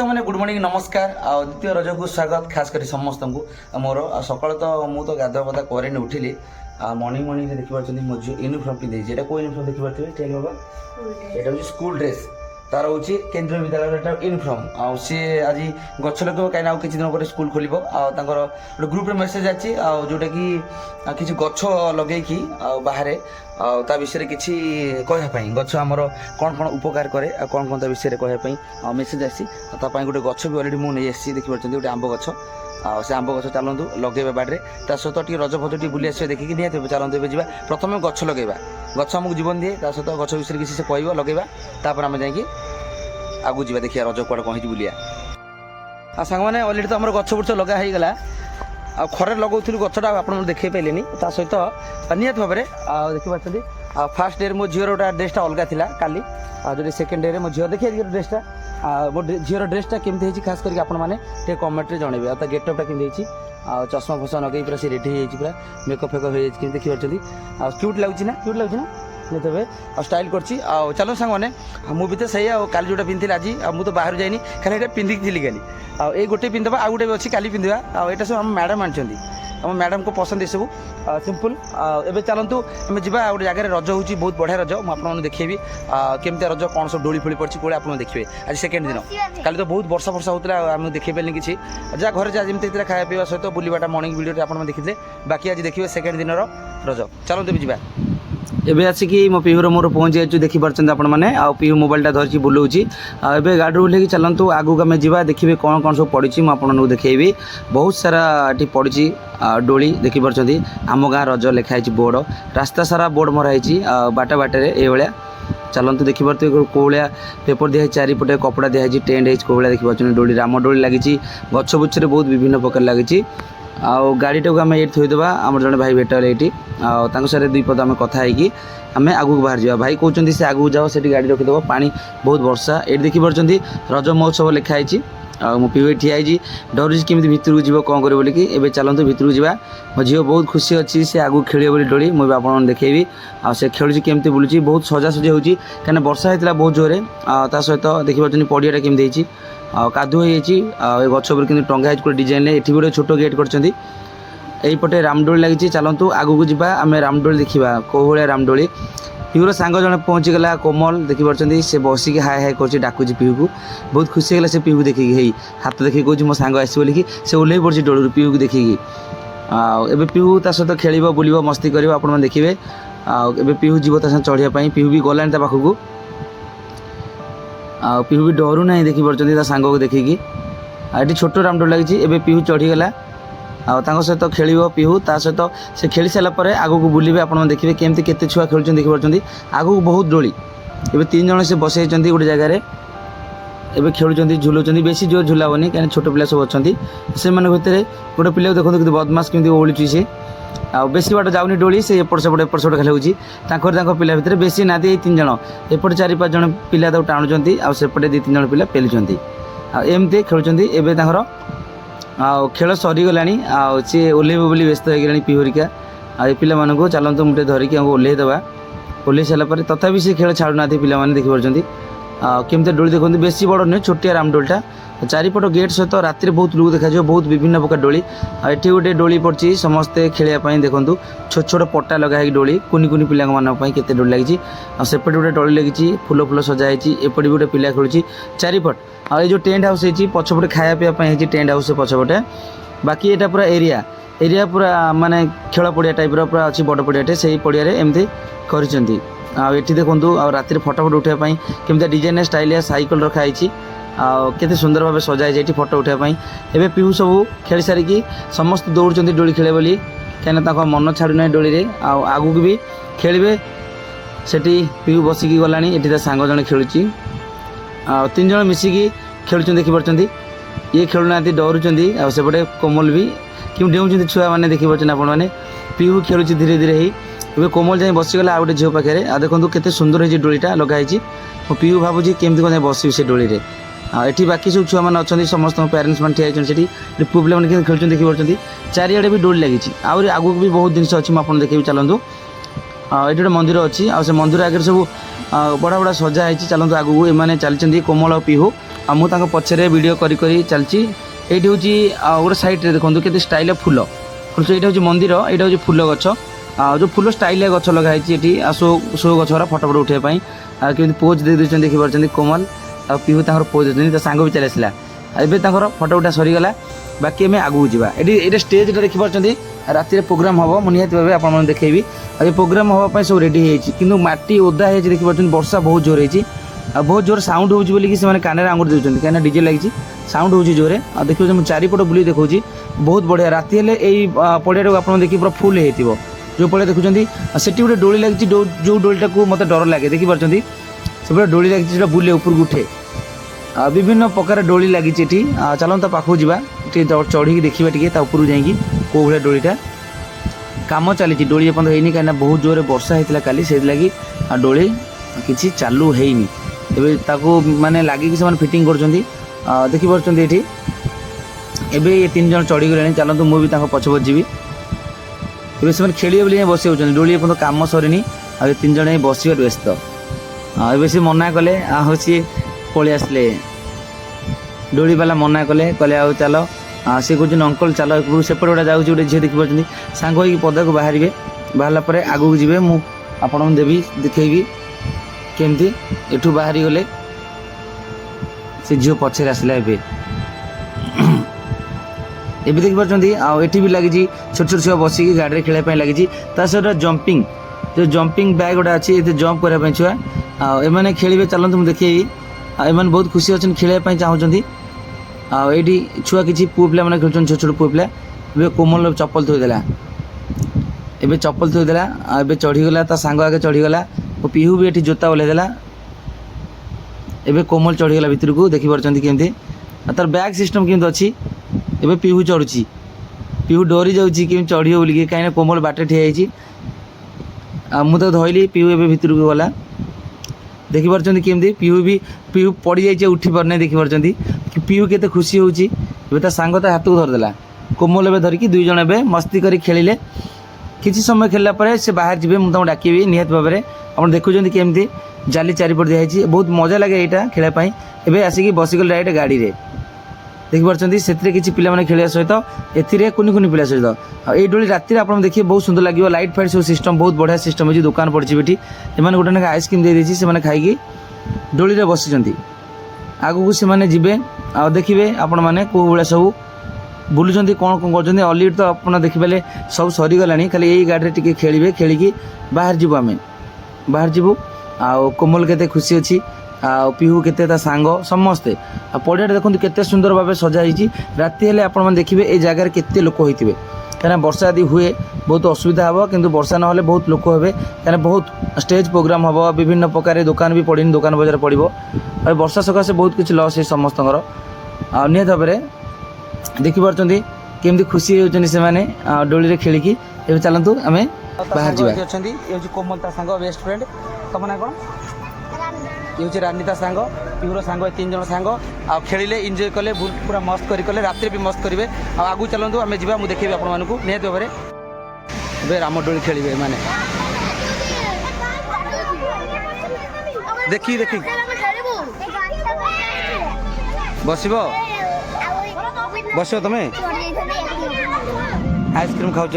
मैंने good morning नमस्कार द्वितीय रज को स्वागत खास कर समस्त को मोर सकाल तो मुझे गाधुआ पाधा करे उठिली मर्निंग मर्निंग देखिए मो झील यूनिफर्म पिंधे को यूनिफर्म देखिए बाबा यहाँ हूँ स्कूल ड्रेस तार हूँ केन्द्रीय विद्यालय यूनिफर्म सी आज गछ लगे कहीं किसी दिन पर स्कूल खोल गोटे ग्रुप मेसेज आची जोटा कि किसी गछ लगे बाहर ता विषय किसी कहवाई गछ आमर कौन कौन उपकार करे कौन कौन विषय कहवाई मेसेज आसी गोटे गछ भी अलरेडी मुझे नहीं देखिए गोटे आंब गछ से आंब गछ चलतु लगे बाड़े ता सहित टी रज फज टी बुली आस देखिए निहत चलते जा प्रथम गछ लगेगा गछ आमको जीवन दिए ता सहित गछ विषय किसी से कह लगेगा तापर आम जा आगू जा देखिए रज कड़े कहीं बुलिया सांग मैंने अलरेडी तो आम गछ बुछ लगा हो गला खरे लगौलु गछटा आप देखे पारे सहित निहत भाव में देखिए फास्ट डे मो झीर गोटा ड्रेसटा अलग था काली जो सेकेंड डे मो झीर देखिए ड्रेसटा मो झीर ड्रेसटा केमती खास करके आपने कमेंट जनइबे गेटअपटा केमती चश्मा फसमा लगे पूरा सी रेडी हो पूरा मेकअप फेकअप हो देखिए क्यूट लगुच ना निहत स्टाइल कर चलो सांग मैंने मुझे तो सही काली जोटा पिंधि आज मुझे बाहर जाइनी खाली ये पिंधिक थी काली ये गोटे पिंधवा आउ गोटे अच्छी काली पिंधा यहाँ सब आम मैडम आनी आम मैडम को पसंद ये सब सिंपल एवं चलतु आम जा गोटे जगह रज हूँ बहुत बढ़िया रज मुझे देखी केमती रज कौन सब डोली फोली पड़ी कौन आप देखिए आज सेकेंड दिन काली तो बहुत वर्षा वर्षा होता आम देखी पारे किसी जहाँ घर जहाँ जमी खाया पीवा सहित बुलवाटा मर्निंग वीडियो आप देखिए बाकी आज देखिए सेकेंड दिन रज चलते भी जा एबे आसिक मो पीहूर मोर पहुँच जाइए देखिपारे आपने पीहू मोबाइलटा धरिकी बुलाऊँगी एवं गाड़ी ओह्ल चलतु आगू आम जा देखिए कौन कौन सब पड़ी मुझे देखी बहुत सारा ये पड़ी डोली देखिपारे आम गाँ रज लिखाई बोर्ड रास्ता सारा बोर्ड मराई बाटा बाटे ये चलतु देखिए कौलिया पेपर दिखाई चारिपटे कपड़ा दिखाई टेंट है कौलिया देखिए डोली राम डोली लगी गछ बुछे बहुत विभिन्न प्रकार लगी गाड़ीटा को आम ये थोदेबा आम जड़े भाई भेटले ये सारे दुई पद आम कथा आम आगू बाहर जा भाई कहते से आगू जाओ से गाड़ी रखीदेव पानी बहुत वर्षा ये देखिपारे रज महोत्सव लिखाई मो पीवे ठियाई डरुची केमी भितर को जीव कौन कर बोलिकी एवं चलतु भितर को जा मो झील बहुत खुशी अच्छी से आगू खेल बोली डोली मुझे आपको देखेबी से खेलुची केमती बुलूची बहुत सजासजी होती कहीं वर्षा होता बहुत जोरे ता सहित देखिए पड़ियाटा केमती कादू हो गच पर टंगा है डिजाइन ये गोटे छोट गेट करपटे रामडोली लगी चलतु आगू को जा आम रामडोली देखा कौ भाया रामडोली पीहूर सांग जन पहुँचीगला कोमल देखिपारे से बसिक हाय हाय कर डाकुची पीहू को बहुत खुशी होगा से पीहू देखिए हाथ देखिए कौन मो सांग आस बोलिकी से ओह्ल पड़ी डोलू पीहू को देखिकी एवं पीहू ता सहित खेल बुल मस्ती कर आप देखिए एवं पीहू जीव ता चढ़ाई पीहू भी गलानी पाखक पीहू भी डरू ना देखिपारे सांग को देखिकी ये छोट रामडोली लगी एवं पीहू चढ़ीगला सहित खेल पीहू ता सहित से खेल सारापर आगू को बुलवे आप देखिए केमती केते छुआ खेल देखिपारे आगू को बहुत डोली एवं 3 जन से बसई गोटे जगार एवं खेलुँच झुलाऊँ बेसी जोर झुलावनी कहीं छोट पिला सब अच्छा से भितर गोटे पिला देखो कि बदमाश केमती ओळुची से बेसी बाट जाऊनी डोली से एपट सेपट खाली होती पिला भितर बेसी ना 3 जन एपट 4-5 जन पिला टाणुंट आसेपटे 2-3 जन पिला पेलुंट एमती खेलुँच एवं खेल सरीगला सी ओह्ल बोली व्यस्त हो गला पीहरिका ये पिला चलतु मुझे धरिकी ओह्लैदेवा ओह्ल सारापर तथापि से खेल छाड़ूना पाने देखिपारे केमती डोली देखते बेसी बड़ नुहे छोटिया रामडोलीटा चारिपट गेट सहित राति बहुत लुक देखा बहुत विभिन्न प्रकार डोली ये गोटे डोली पड़ी समस्ते खेलने देखूँ छोट छोट पट्टा लगा डोली कुनि कुनि पिला केते डोली लगी सेपटे गोटे डोली लगी फूल फूल सजाई एपटे गोटे पिला खेलुची चारिपट ये जो टेंट हाउस है पछपटे खाया पीवाई टेंट हाउस पछपटे बाकी यहाँ पूरा एरिया पूरा माने खेल पड़िया टाइप पूरा अच्छी बड़ पड़ियाटे से पड़िया एमती कर देखूँ राति फटोफट उठाई केमती डिजाइन स्टाइलिया साइकिल रखाई केते सुंदर भाव सजाई जाए फटो उठाई एवं पीहू सब खेल सारिकी समस्त दौड़ डोली खेले बोली कहीं मन छाड़ूना डोली रे आगू भी खेलें से पीहू बसिकी गलानी ये सांग जन खेलुची 3 जन मिसिकी खेलुं देखिपारे ये खेलुना डरुंच सेपटे कोमल भी कि डेऊँ छुआ मैंने देखिपारे आपने पीहू खेलुची धीरे धीरे ही कोमल जाए बसीगला आ गए झील पाखे देखो केते सुंदर है डोलीटा लगाई पीहू भावुची केमती कौन बस से डोली रे ये बाकी सब छुआ मैंने अच्छा समस्त पेरेन्ट्स मैंने ठिया से पुआ पे खेलुं देखिपारे चारिड़े भी डोली लगी आहरी आगू भी बहुत जिन अच्छी मुझे देखिए चलतु ये गोटे मंदिर अच्छी आ से मंदिर आगे सब बड़ा बड़ा सजा है चलते आगू एम चलती कोमल और पीहू मुझे पछरे वीडियो करी चलती ये हूँ गोटे सैड्रे देखो के स्टाइल फुल फुल ये हूँ मंदिर यहाँ हूँ फुल गच जो फुल स्टाइल गच लगाई शो गच फटो फटो उठाई कमी पोज दे देते देखिए कोमल आ पीहू पोज देते सांग भी चली आसला एवं फटो उठा सरीगला बाकी आम आगू जावा ये स्टेज देखिए राति प्रोग्राम हम मुझे निहत भाव आप देखी ये प्रोग्राम हाँपाई सब रेडी हो माटी ओदा है देखिए वर्षा बहुत जोर है बहुत जोर साउंड हो कान आंगुर देते कहीं डीजे लगी साउंड हो जोर आ देखिए मुझे चारिपट बुली देखा बहुत बढ़िया राति हेले पड़िया आप देखिए पूरा फुल हो जो पड़िया देखुं से गोटे डोली लगी जो डोलीटा को मत डर लगे देखिए से डोली लगी बुले ऊपर उठे विभिन्न प्रकार डोली लगी चलता पाखक जावा चढ़ी देखा टे ऊपर जाकि कौ भाया डोलीटा कम चली डोली एपन होनी कहीं बहुत जोर वर्षा होता काली से लगी डोली किसी चालू हैनी माने लगे से फिटिंग कर देखिए ये एबे ये 3 जन चढ़ी गले चलतु मुझे पछ पछ जी ए से खेलिए बोली बस डोली एपन कम सरनी आ 3 जन बस व्यस्त ए सी मना कले हूँ पलि आसले डोली वाला मना कले कहले आ चल सी कहते अंकल चल सेपटे गोटे जाऊँ गोटे झील देखिए सांग हो पदा को बाहर बाहरला आगू जी मुझे देवी देखी केमती एठू बाहरी गले से झील पछे आसला एबे देखि पारछंती एठी भी लगी छोट छोट छुआ बसिक गाड़ी खेलने लगी सहित जंपिंग जो जंपिंग बैग गोटे अच्छी ये जंप करने छुआ एमाने खेलिए चलते मुझे देखी एमाने बहुत खुशी अच्छे खेलने चाहूँगी आईटी छुआ किसी पुओ पिला मैंने खेलुन छोट छोट पुओ पिला ए कोमल चप्पल थोईदेला एबे चप्पल थोईदेला एबे चढ़ीगला सांग आगे चढ़ीगला और पीहू भी ये जोता ओल्लैदेला एबे कोमल चढ़ीगला भितर को देखी पारछंती केमती तार बैग सिस्टम केमती अच्छी एबे पीहू चढ़ुची पीहू डरी जाऊँगी केमी चढ़ बोलिकी कहीं कोमल बाटे ठिया मुझे धरली पीहू एबे भितर को गला देखी पारछंती केमती पीहू पड़ जाइए उठी पारना देखी पारछंती कि पीहू केते खुशी होउची एबे ता सांग ता हाथ को धरदेला कोमल एबे धरिकी दुई जण एबे मस्ती करी खेलिले किसी समय खेलला परे से बाहर जीवे मुझे डाकिबी निहत भाव में आप देखुं केमती जाली चारिपट दिखाई बहुत मजा लगे यहाँ खेलवाई एवं आसिक बसीगल डायरेक्ट गाड़ी में देखी पार्टी से किसी पिला खेल सहित एथिरे कुनि कुनि पिला सहित ये डोली राति आप देखिए बहुत सुंदर लगे लाइट फाइट सब सिस्टम बहुत बढ़िया सिस्टम अच्छी दुकान पड़ी ये एम गोटे आइसक्रीम दे देती से खाई डोली में बसी आगू से जी देखिए आपण मैंने कौ भाया सब बुलूँ कौन कौन कर अलरेडी तो आप देखिए सब सरीगला खाली यही गाड़ी टी खेलें खेलिकी बाहर जीवु आम बाहर जीवु आ कोमल केते खुशी अच्छी आ पीहू केते सांग समस्ते आ पड़िया देखते केते सुंदर भाव सजाई राति हेले आपण मैंने देखिए ये जगार केते लोक होते कहीं वर्षा यदि हुए बहुत असुविधा हे किंतु वर्षा ना बहुत लोक हे कहीं बहुत स्टेज प्रोग्राम हम विभिन्न प्रकार दुकान भी पड़नी दुकान बजार पड़ो और वर्षा सकाशे बहुत किसी लस है समस्त निहत भाव में देखी पार्टी केमती खुशी होती से डोली खेलिकी ए चलतु आम बाहर जावा कोमल ता सांग बेस्ट फ्रेंड तुम ना कौन ये हूँ रानी ता सांग पीहूर सांग 3 जन सांग आ खेलिले एंजॉय कले पूरा मस्त कले राति भी मस्त करेंगे आगू चलतु आम जा मुझे देखी आप निहत भाव में राम डोली खेलिए माने देखी देखी बसब बस तुम आइसक्रीम खाऊँ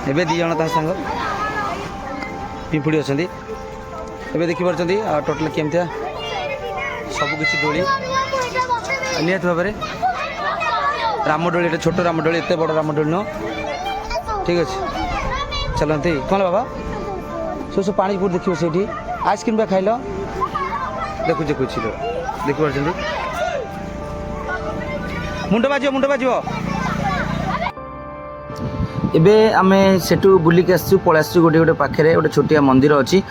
एवं 2 जन ता सांग पिंपुड़ी अच्छा एवं देखी पार्टी टोटाल केमती सबकि डोली निहत भाव में रामडोली छोट रामडोली एत बड़ रामडोली नुह ठीक अच्छे चलते कौन बाबा सब पानी पूरी देखिए से आइसक्रीम भी खाइल देखु देखु देखी पार्टी मुंड बाजो एबे आमे सेठू बुलिक आसू पलि आसू गोटे गोटे पाखे गोटे छोटिया मंदिर अच्छी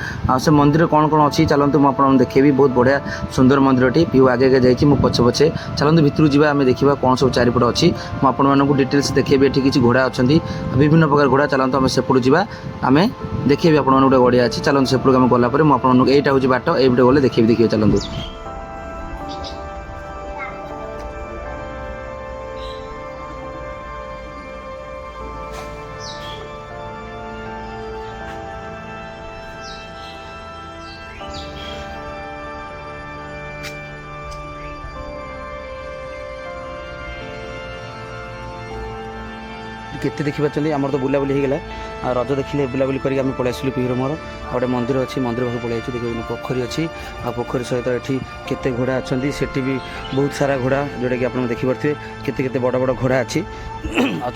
से मंदिर कौन कौन अच्छी चलते मुझे देखेबी बहुत बढ़िया सुंदर मंदिरटी पीहू आगे आगे जाइए मुझे पछे पछे चलते भितर जावा आम देखा कौन सब चारिपट अच्छी मुझे डिटेल्स देखेबी ये किसी घोड़ा अच्छा विभिन्न प्रकार घोड़ा चलते आम सेपटू जावा आम देखेबी आप गोटे गड़िया अच्छी चलते सेपटू आम गलापर मुझे यहाँ हूँ बाट ये गले देखिए चलते केते देखिपारे आमर तो बुलाबुली होगला रज देखिले बुलाबुली करके आम पलि आसलु पिहर मोर गोटे मंदिर अच्छी मंदिर पाखक पलि देखिए पोखरी अच्छी पोखरी सहित ये केते घोड़ा अच्छा सेठी भी बहुत सारा घोड़ा जोटा कि आप देखिपे केते बड़ बड़ घोड़ा अच्छी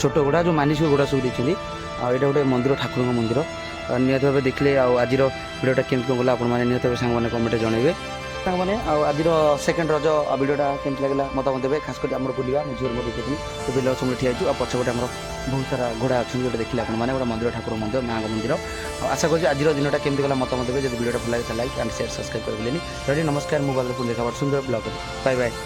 छोट घोड़ा जो मानिस घोड़ा सब देखते यहाँ गोटे मंदिर ठाकुर मंदिर निहत भाव देखिले आज भिडियोटा केमती कौन गला आपने निहत भाव सांग कमेंट जनइबे मैंने आज सेकेंड रज भिडियोटा केमती लगे मतामत देवे खास कर आम बुलवा झील मोर देखी तो बिल सब ठिया आ पछपटे आम बहुत सारा घोड़ा अच्छे जो देखिले आपने गोटे मंदिर ठाकुर मंदिर माँ मंदिर आशा करूँ आज दिनटा केमती गला मतामत देवे जब भिडियोटा भल लगे लाइक एंड शेयर सब्सक्राइब कर रेडी नमस्कार मोबाइल देखा सुंदर ब्लॉग बाय बाय।